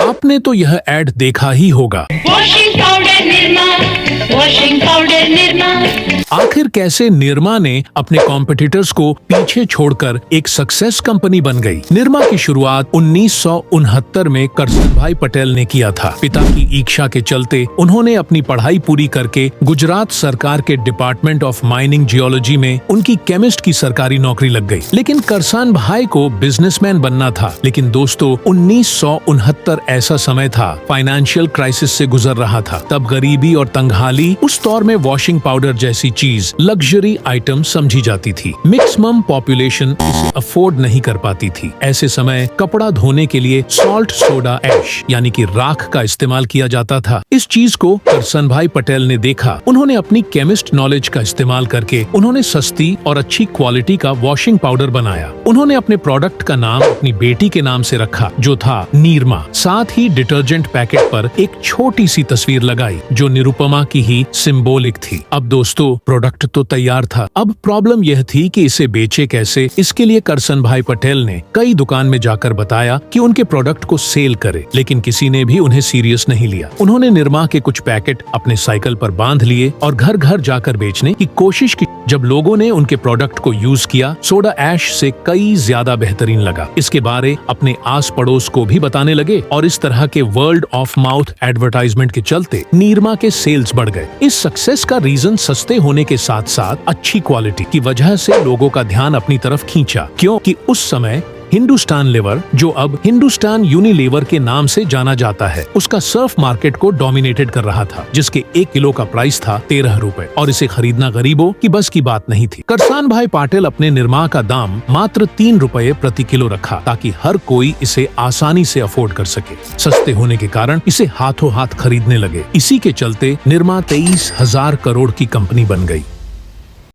आपने तो यह ऐड देखा ही होगा। Washing powder Nirma, washing powder Nirma. आखिर कैसे निरमा ने अपने कॉम्पिटिटर्स को पीछे छोड़कर एक सक्सेस कंपनी बन गई। निरमा की शुरुआत 1969 में करसन भाई पटेल ने किया था। पिता की इच्छा के चलते उन्होंने अपनी पढ़ाई पूरी करके गुजरात सरकार के डिपार्टमेंट ऑफ माइनिंग जियोलॉजी में उनकी केमिस्ट की सरकारी नौकरी लग गई। लेकिन करसान भाई को बिजनेसमैन बनना था। लेकिन दोस्तों 1969 ऐसा समय था, फाइनेंशियल क्राइसिस से गुजर रहा था। तब गरीबी और तंगहाली उस दौर में वॉशिंग पाउडर जैसी चीज लग्जरी आइटम समझी जाती थी। मैक्सिमम पॉपुलेशन इसे अफोर्ड नहीं कर पाती थी। ऐसे समय कपड़ा धोने के लिए सॉल्ट सोडा ऐश यानी कि राख का इस्तेमाल किया जाता था। इस चीज को करसन भाई पटेल ने देखा। उन्होंने अपनी केमिस्ट नॉलेज का इस्तेमाल करके उन्होंने सस्ती और अच्छी क्वालिटी का वॉशिंग पाउडर बनाया। उन्होंने अपने प्रोडक्ट का नाम अपनी बेटी के नाम से रखा, जो था नीरमा। साथ ही डिटर्जेंट पैकेट पर एक छोटी सी तस्वीर लगाई जो निरुपमा की ही सिंबॉलिक थी। अब दोस्तों प्रोडक्ट तो तैयार था। अब प्रॉब्लम यह थी कि इसे बेचे कैसे। इसके लिए करसन भाई पटेल ने कई दुकान में जाकर बताया कि उनके प्रोडक्ट को सेल करे, लेकिन किसी ने भी उन्हें सीरियस नहीं लिया। उन्होंने निरमा के कुछ पैकेट अपने साइकिल पर बांध लिए और घर घर जाकर बेचने की कोशिश की। जब लोगों ने उनके प्रोडक्ट को यूज किया, सोडा ऐश से कई ज्यादा बेहतरीन लगा। इसके बारे अपने आस पड़ोस को भी बताने लगे और इस तरह के वर्ल्ड ऑफ माउथ एडवर्टाइजमेंट के चलते निरमा के सेल्स बढ़ गए। इस सक्सेस का रीजन सस्ते होने के साथ साथ अच्छी क्वालिटी की वजह से लोगों का ध्यान अपनी तरफ खींचा, क्योंकि उस समय हिंदुस्तान लेवर, जो अब हिंदुस्तान यूनिलीवर के नाम से जाना जाता है, उसका सर्फ मार्केट को डोमिनेटेड कर रहा था, जिसके 1 किलो का प्राइस था 13 रुपए और इसे खरीदना गरीबों की बस की बात नहीं थी। करसान भाई पटेल अपने निरमा का दाम मात्र 3 रुपए प्रति किलो रखा ताकि हर कोई इसे आसानी से अफोर्ड कर सके। सस्ते होने के कारण इसे हाथों हाथ खरीदने लगे। इसी के चलते निरमा 23,000 करोड़ की कंपनी बन गई।